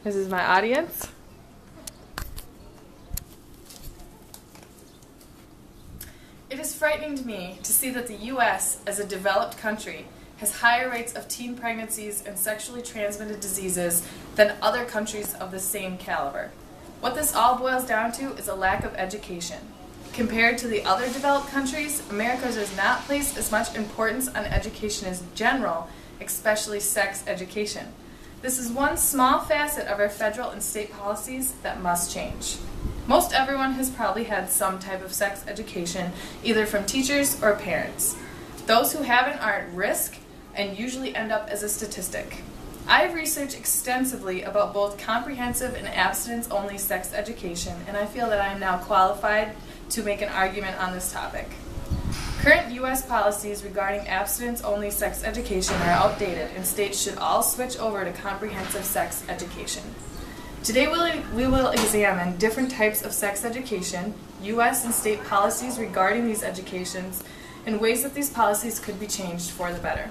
This is my audience. It is frightening to me to see that the U.S., as a developed country, has higher rates of teen pregnancies and sexually transmitted diseases than other countries of the same caliber. What this all boils down to is a lack of education. Compared to the other developed countries, America does not place as much importance on education as general, especially sex education. This is one small facet of our federal and state policies that must change. Most everyone has probably had some type of sex education, either from teachers or parents. Those who haven't are at risk and usually end up as a statistic. I have researched extensively about both comprehensive and abstinence-only sex education, and I feel that I am now qualified to make an argument on this topic. Current U.S. policies regarding abstinence-only sex education are outdated, and states should all switch over to comprehensive sex education. Today we will examine different types of sex education, U.S. and state policies regarding these educations, and ways that these policies could be changed for the better.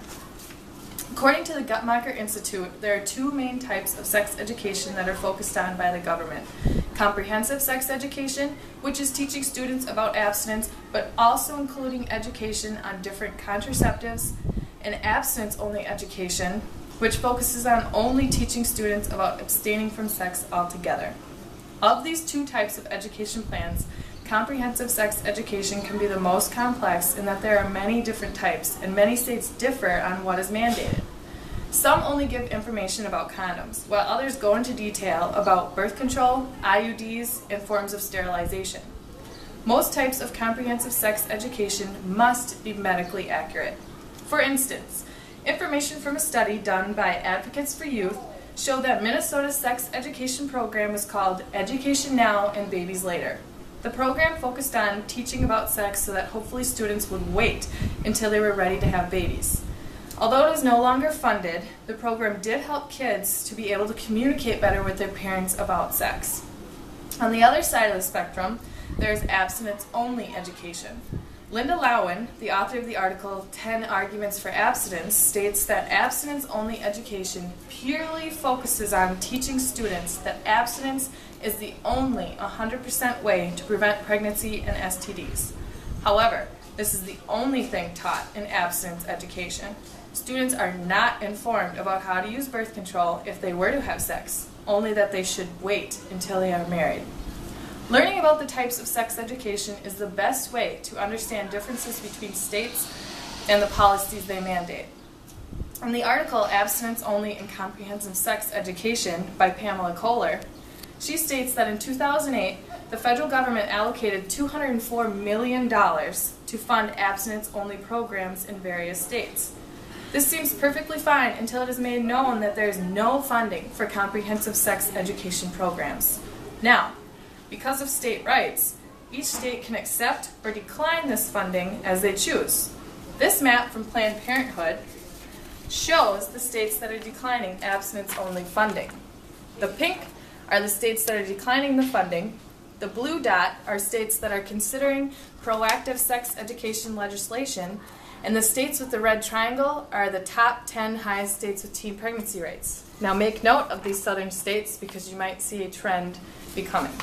According to the Guttmacher Institute, there are two main types of sex education that are focused on by the government. Comprehensive sex education, which is teaching students about abstinence, but also including education on different contraceptives, and abstinence-only education, which focuses on only teaching students about abstaining from sex altogether. Of these two types of education plans, comprehensive sex education can be the most complex in that there are many different types, and many states differ on what is mandated. Some only give information about condoms, while others go into detail about birth control, IUDs, and forms of sterilization. Most types of comprehensive sex education must be medically accurate. For instance, information from a study done by Advocates for Youth showed that Minnesota's sex education program was called Education Now and Babies Later. The program focused on teaching about sex so that hopefully students would wait until they were ready to have babies. Although it is no longer funded, the program did help kids to be able to communicate better with their parents about sex. On the other side of the spectrum, there is abstinence-only education. Linda Lowen, the author of the article 10 Arguments for Abstinence, states that abstinence-only education purely focuses on teaching students that abstinence is the only 100% way to prevent pregnancy and STDs. However, this is the only thing taught in abstinence education. Students are not informed about how to use birth control if they were to have sex, only that they should wait until they are married. Learning about the types of sex education is the best way to understand differences between states and the policies they mandate. In the article Abstinence Only and Comprehensive Sex Education by Pamela Kohler, she states that in 2008, the federal government allocated $204 million to fund abstinence-only programs in various states. This seems perfectly fine until it is made known that there is no funding for comprehensive sex education programs. Now, because of state rights, each state can accept or decline this funding as they choose. This map from Planned Parenthood shows the states that are declining abstinence-only funding. The pink are the states that are declining the funding. The blue dot are states that are considering proactive sex education legislation, and the states with the red triangle are the top 10 highest states with teen pregnancy rates. Now make note of these southern states because you might see a trend becoming.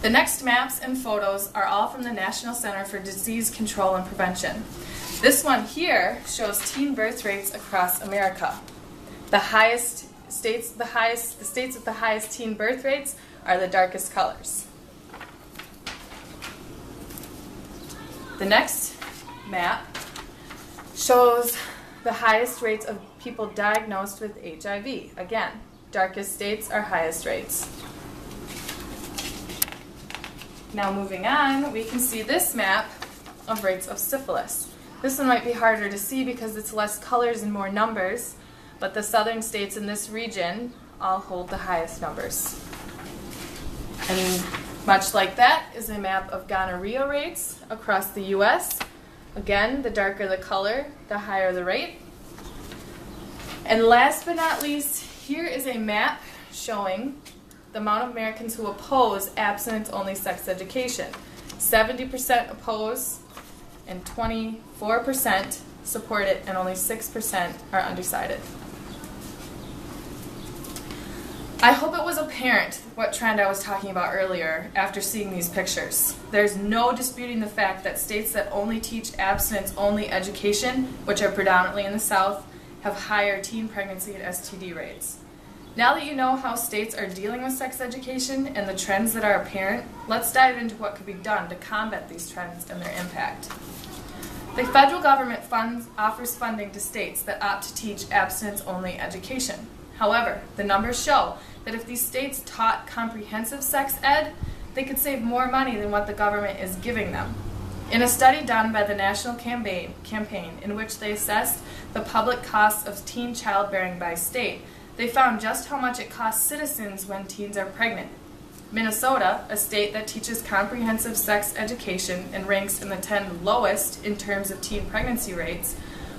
The next maps and photos are all from the National Center for Disease Control and Prevention. This one here shows teen birth rates across America. The states with the highest teen birth rates are the darkest colors. The next map shows the highest rates of people diagnosed with HIV. Again, darkest states are highest rates. Now moving on, we can see this map of rates of syphilis. This one might be harder to see because it's less colors and more numbers, but the southern states in this region all hold the highest numbers. And much like that is a map of gonorrhea rates across the U.S. Again, the darker the color, the higher the rate. And last but not least, here is a map showing the amount of Americans who oppose abstinence-only sex education. 70% oppose and 24% support it, and only 6% are undecided. I hope it was apparent what trend I was talking about earlier after seeing these pictures. There's no disputing the fact that states that only teach abstinence-only education, which are predominantly in the South, have higher teen pregnancy and STD rates. Now that you know how states are dealing with sex education and the trends that are apparent, let's dive into what could be done to combat these trends and their impact. The federal government offers funding to states that opt to teach abstinence-only education. However, the numbers show that if these states taught comprehensive sex ed, they could save more money than what the government is giving them. In a study done by the National Campaign, in which they assessed the public costs of teen childbearing by state, they found just how much it costs citizens when teens are pregnant. Minnesota, a state that teaches comprehensive sex education and ranks in the 10 lowest in terms of teen pregnancy rates,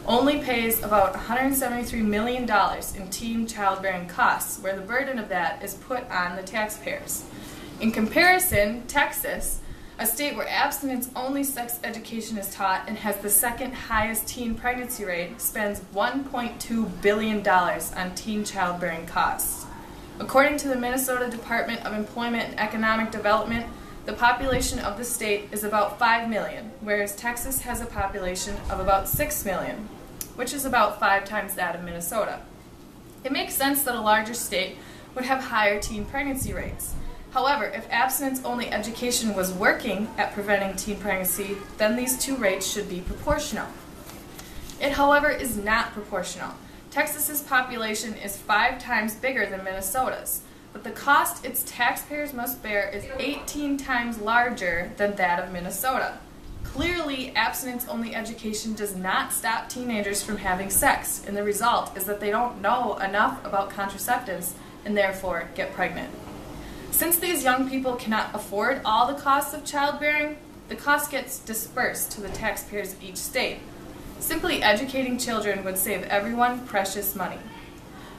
only pays about $173 million in teen childbearing costs, where the burden of that is put on the taxpayers. In comparison, Texas, a state where abstinence-only sex education is taught and has the second highest teen pregnancy rate, spends $1.2 billion on teen childbearing costs. According to the Minnesota Department of Employment and Economic Development, the population of the state is about 5 million, whereas Texas has a population of about 6 million, which is about 5 times that of Minnesota. It makes sense that a larger state would have higher teen pregnancy rates. However, if abstinence-only education was working at preventing teen pregnancy, then these two rates should be proportional. It, however, is not proportional. Texas's population is 5 times bigger than Minnesota's, but the cost its taxpayers must bear is 18 times larger than that of Minnesota. Clearly, abstinence-only education does not stop teenagers from having sex, and the result is that they don't know enough about contraceptives and therefore get pregnant. Since these young people cannot afford all the costs of childbearing, the cost gets dispersed to the taxpayers of each state. Simply educating children would save everyone precious money.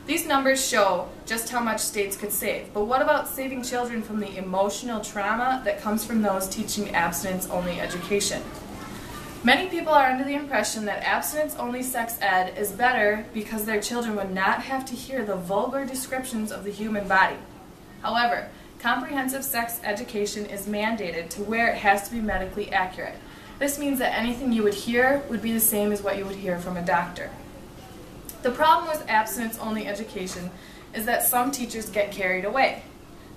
These numbers show just how much states could save, but what about saving children from the emotional trauma that comes from those teaching abstinence-only education? Many people are under the impression that abstinence-only sex ed is better because their children would not have to hear the vulgar descriptions of the human body. However, comprehensive sex education is mandated to where it has to be medically accurate. This means that anything you would hear would be the same as what you would hear from a doctor. The problem with abstinence-only education is that some teachers get carried away.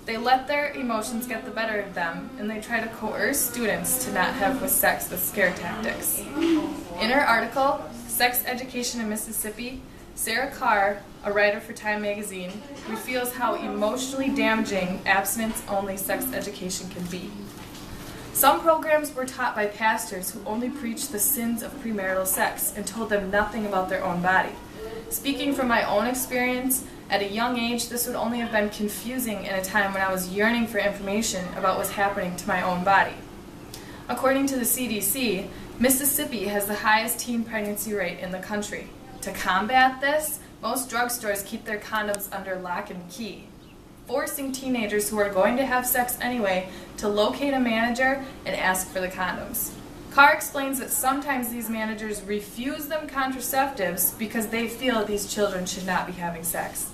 They let their emotions get the better of them, and they try to coerce students to not have sex with scare tactics. In her article, Sex Education in Mississippi, Sarah Carr, a writer for Time magazine, reveals how emotionally damaging abstinence-only sex education can be. Some programs were taught by pastors who only preached the sins of premarital sex and told them nothing about their own body. Speaking from my own experience, at a young age, this would only have been confusing in a time when I was yearning for information about what was happening to my own body. According to the CDC, Mississippi has the highest teen pregnancy rate in the country. To combat this, most drugstores keep their condoms under lock and key, forcing teenagers who are going to have sex anyway to locate a manager and ask for the condoms. Carr explains that sometimes these managers refuse them contraceptives because they feel these children should not be having sex.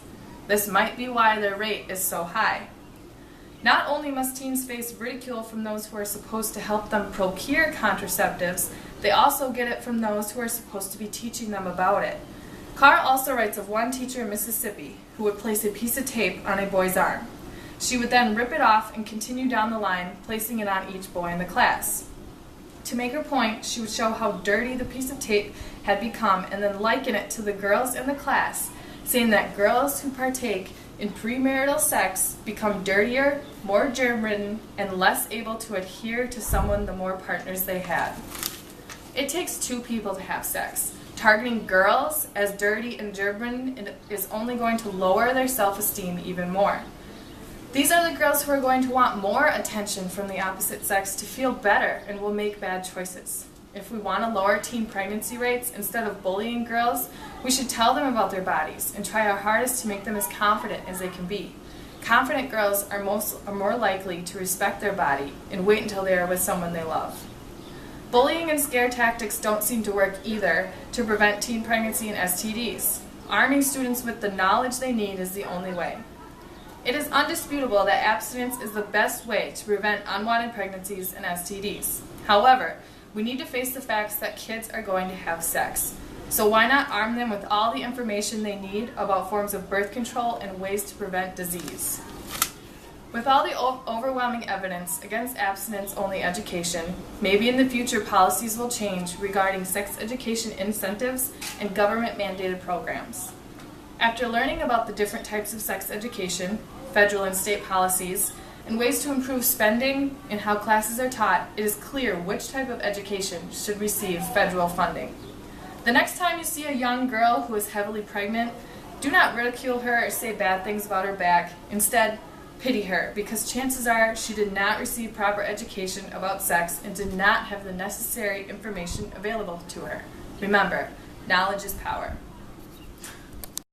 This might be why their rate is so high. Not only must teens face ridicule from those who are supposed to help them procure contraceptives, they also get it from those who are supposed to be teaching them about it. Carr also writes of one teacher in Mississippi who would place a piece of tape on a boy's arm. She would then rip it off and continue down the line, placing it on each boy in the class. To make her point, she would show how dirty the piece of tape had become and then liken it to the girls in the class, saying that girls who partake in premarital sex become dirtier, more germ-ridden, and less able to adhere to someone the more partners they have. It takes 2 people to have sex. Targeting girls as dirty and germ-ridden is only going to lower their self-esteem even more. These are the girls who are going to want more attention from the opposite sex to feel better and will make bad choices. If we want to lower teen pregnancy rates, instead of bullying girls, we should tell them about their bodies and try our hardest to make them as confident as they can be. Confident girls are more likely to respect their body and wait until they are with someone they love. Bullying and scare tactics don't seem to work either to prevent teen pregnancy and STDs. Arming students with the knowledge they need is the only way. It is undisputable that abstinence is the best way to prevent unwanted pregnancies and STDs. However, we need to face the facts that kids are going to have sex. So why not arm them with all the information they need about forms of birth control and ways to prevent disease? With all the overwhelming evidence against abstinence-only education, maybe in the future policies will change regarding sex education incentives and government-mandated programs. After learning about the different types of sex education, federal and state policies, and ways to improve spending and how classes are taught, it is clear which type of education should receive federal funding. The next time you see a young girl who is heavily pregnant, do not ridicule her or say bad things about her back. Instead, pity her, because chances are she did not receive proper education about sex and did not have the necessary information available to her. Remember, knowledge is power.